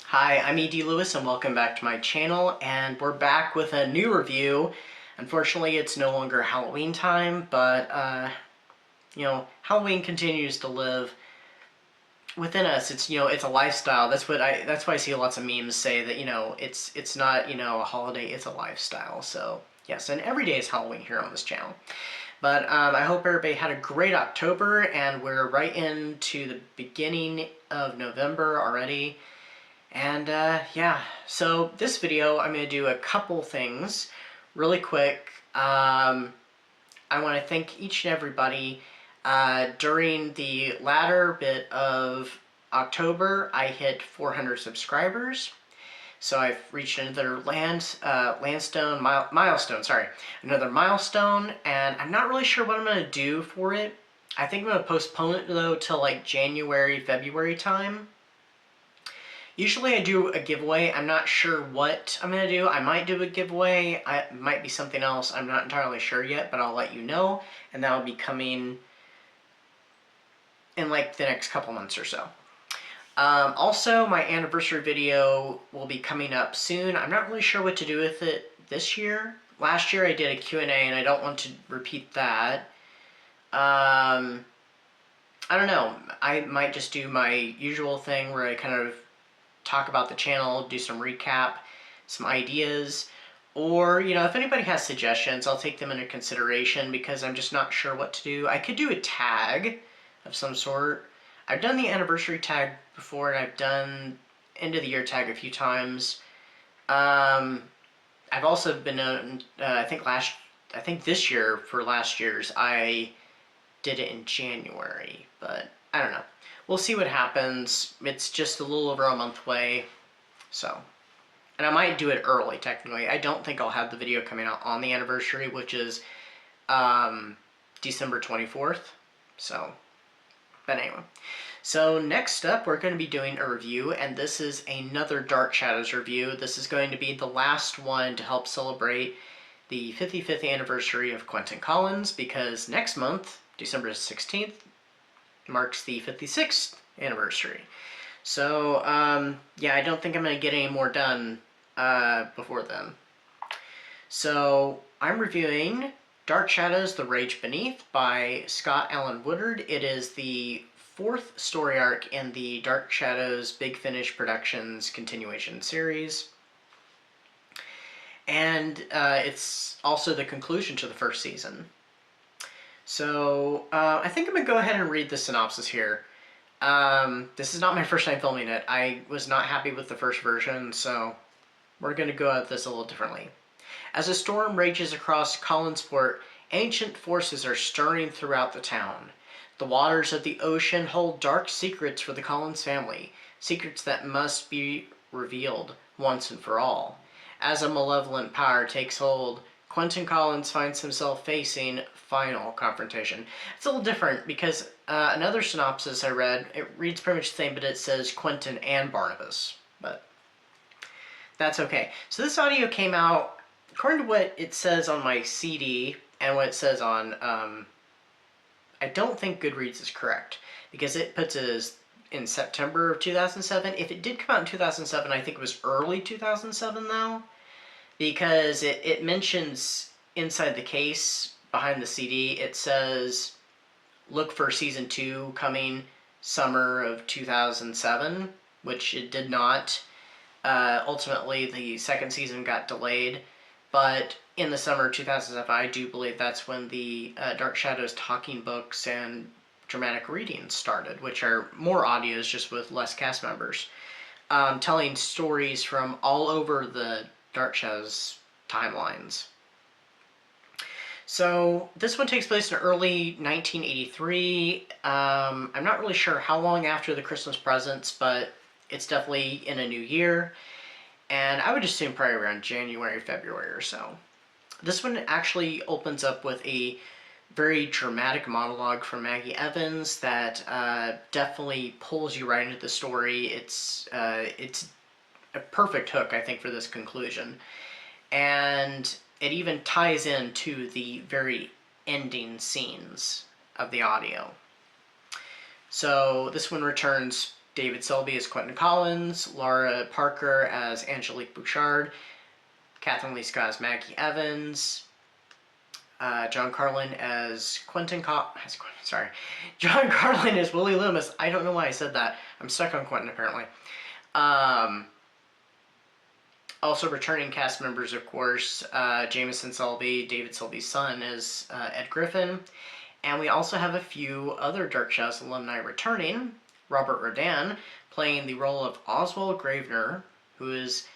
Hi, I'm E.D. Lewis and welcome back to my channel, and we're back with a new review. Unfortunately, it's no longer Halloween time, but Halloween continues to live within us. It's a lifestyle. That's why I see lots of memes say that, it's not, a holiday, it's a lifestyle. So, yes, and every day is Halloween here on this channel. But I hope everybody had a great October, and we're right into the beginning of November already. And yeah, so this video I'm going to do a couple things really quick. I want to thank each and everybody. During the latter bit of October, I hit 400 subscribers. So I've reached another milestone, and I'm not really sure what I'm going to do for it. I think I'm going to postpone it though till like January, February time. Usually I do a giveaway. I'm not sure what I'm going to do. I might do a giveaway. It might be something else. I'm not entirely sure yet, but I'll let you know. And that will be coming in like the next couple months or so. Also, my anniversary video will be coming up soon. I'm not really sure what to do with it this year. Last year I did a Q&A and I don't want to repeat that. I don't know. I might just do my usual thing where I kind of talk about the channel, do some recap, some ideas, or, if anybody has suggestions, I'll take them into consideration because I'm just not sure what to do. I could do a tag of some sort. I've done the anniversary tag before, and I've done end of the year tag a few times. I've also been known, I think this year for last year's, I did it in January, but I don't know. We'll see what happens. It's just a little over a month away, so. And I might do it early, technically. I don't think I'll have the video coming out on the anniversary, which is December 24th, so. But anyway. So next up, we're going to be doing a review, and this is another Dark Shadows review. This is going to be the last one to help celebrate the 55th anniversary of Quentin Collins, because next month, December 16th, marks the 56th anniversary. So, yeah, I don't think I'm going to get any more done before then. So, I'm reviewing Dark Shadows, The Rage Beneath by Scott Alan Woodard. It is the 4th story arc in the Dark Shadows Big Finish Productions continuation series. And it's also the conclusion to the first season. So, I think I'm going to go ahead and read the synopsis here. This is not my first time filming it. I was not happy with the first version, so we're going to go at this a little differently. As a storm rages across Collinsport, ancient forces are stirring throughout the town. The waters of the ocean hold dark secrets for the Collins family, secrets that must be revealed once and for all. As a malevolent power takes hold, Quentin Collins finds himself facing final confrontation. It's a little different because another synopsis I read, it reads pretty much the same, but it says Quentin and Barnabas. But that's okay. So this audio came out, according to what it says on my CD and what it says on, I don't think Goodreads is correct because it puts it as in September of 2007. If it did come out in 2007, I think it was early 2007 though, because it mentions inside the case behind the CD, it says look for season 2 coming summer of 2007, which it did not. Ultimately, the second season got delayed, but in the summer of 2007, I do believe that's when the Dark Shadows talking books and dramatic readings started, which are more audios just with less cast members, telling stories from all over the Dark Shadows timelines. So this one takes place in early 1983. I'm not really sure how long after the Christmas presents, but it's definitely in a new year. And I would assume probably around January, February or so. This one actually opens up with a very dramatic monologue from Maggie Evans that definitely pulls you right into the story. It's a perfect hook, I think, for this conclusion. And it even ties into the very ending scenes of the audio. So this one returns David Selby as Quentin Collins, Laura Parker as Angelique Bouchard, Catherine Lee Scott as Maggie Evans, John Carlin as John Carlin as Willie Loomis. I don't know why I said that. I'm stuck on Quentin, apparently. Also returning cast members, of course, Jameson Selby, David Selby's son, is Ed Griffin. And we also have a few other Dark Shadows alumni returning. Robert Rodan playing the role of Oswald Gravener, who is,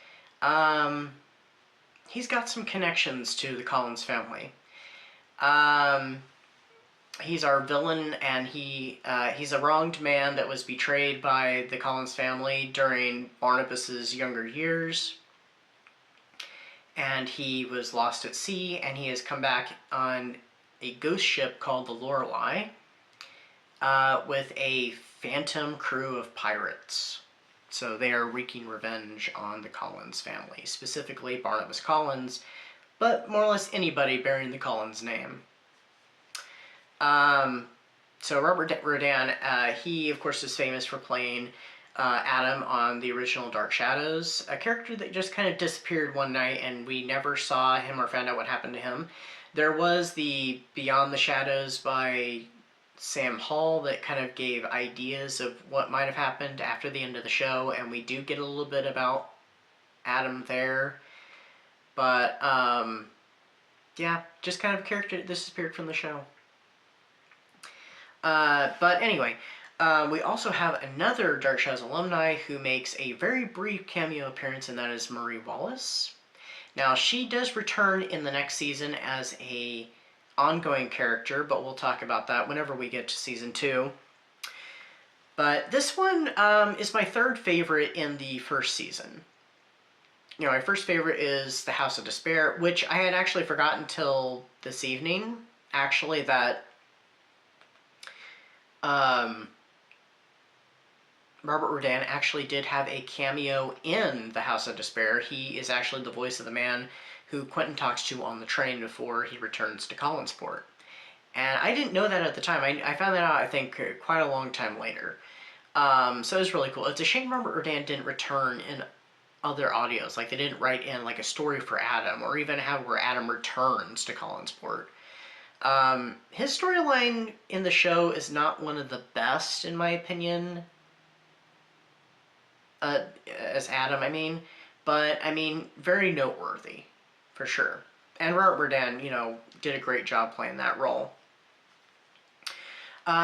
he's got some connections to the Collins family. He's our villain, and he's a wronged man that was betrayed by the Collins family during Barnabas's younger years. And he was lost at sea, and he has come back on a ghost ship called the Lorelei with a phantom crew of pirates. So they are wreaking revenge on the Collins family, specifically Barnabas Collins, but more or less anybody bearing the Collins name. So Robert Rodan, he of course is famous for playing Adam on the original Dark Shadows, a character that just kind of disappeared one night and we never saw him or found out what happened to him. There was the Beyond the Shadows by Sam Hall that kind of gave ideas of what might have happened after the end of the show, and we do get a little bit about Adam there. But, yeah, just kind of a character that disappeared from the show. But anyway, we also have another Dark Shadows alumni who makes a very brief cameo appearance, and that is Marie Wallace. Now, she does return in the next season as a ongoing character, but we'll talk about that whenever we get to season 2. But this one is my third favorite in the first season. You know, my first favorite is The House of Despair, which I had actually forgotten till this evening, actually, that Robert Rodan actually did have a cameo in The House of Despair. He is actually the voice of the man who Quentin talks to on the train before he returns to Collinsport. And I didn't know that at the time. I found that out, I think, quite a long time later. So it was really cool. It's a shame Robert Rodan didn't return in other audios. Like, they didn't write in, like, a story for Adam, or even have where Adam returns to Collinsport. His storyline in the show is not one of the best, in my opinion. As Adam, I mean. But, I mean, very noteworthy, for sure. And Robert Rodan, you know, did a great job playing that role.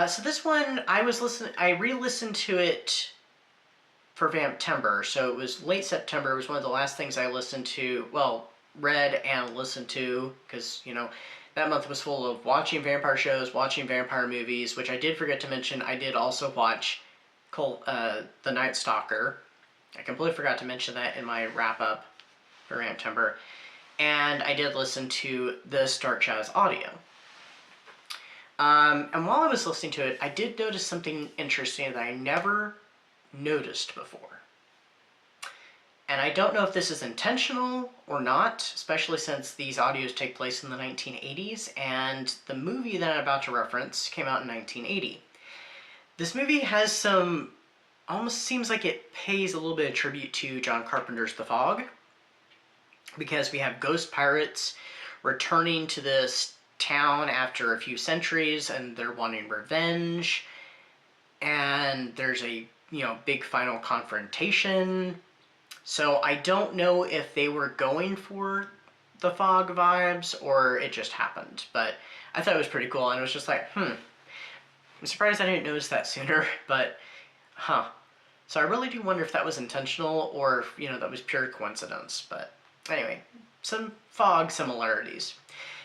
So this one, I re-listened to it for Vamptember, so it was late September. It was one of the last things I listened to, well, read and listened to, because, you know, that month was full of watching vampire shows, watching vampire movies, which I did forget to mention. I did also watch The Night Stalker. I completely forgot to mention that in my wrap-up for Vamptember. And I did listen to this Dark Shadows audio. And while I was listening to it, I did notice something interesting that I never noticed before. And I don't know if this is intentional or not, especially since these audios take place in the 1980s, and the movie that I'm about to reference came out in 1980. This movie has some, almost seems like it pays a little bit of tribute to John Carpenter's The Fog, because we have ghost pirates returning to this town after a few centuries, and they're wanting revenge, and there's a, you know, big final confrontation. So I don't know if they were going for the Fog vibes or it just happened, but I thought it was pretty cool, and it was just like, I'm surprised I didn't notice that sooner, but so I really do wonder if that was intentional or if, you know, that was pure coincidence. But anyway, some Fog similarities.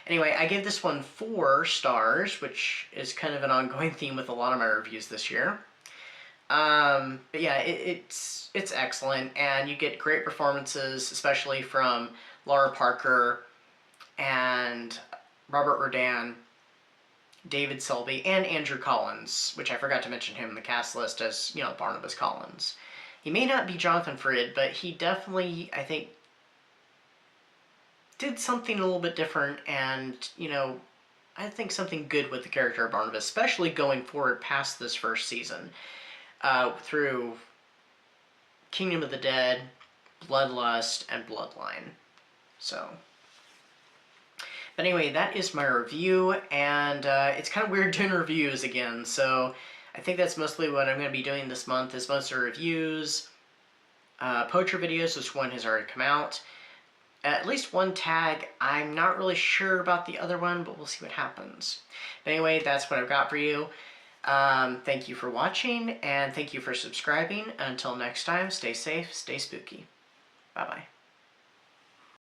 Anyway, I gave this one 4 stars, which is kind of an ongoing theme with a lot of my reviews this year. But yeah, it's excellent, and you get great performances, especially from Laura Parker and Robert Rodan, David Selby, and Andrew Collins, which I forgot to mention him in the cast list as, you know, Barnabas Collins. He may not be Jonathan Frid, but he definitely, I think, did something a little bit different, and, you know, I think something good with the character of Barnabas, especially going forward past this first season. through Kingdom of the Dead, Bloodlust, and Bloodline. So, but anyway, that is my review, and it's kind of weird doing reviews again, so I think that's mostly what I'm going to be doing this month, is mostly reviews, poacher videos, which one has already come out, at least one tag. I'm not really sure about the other one, but we'll see what happens. But anyway, that's what I've got for you. Thank you for watching, and thank you for subscribing. Until next time, stay safe, stay spooky. Bye-bye.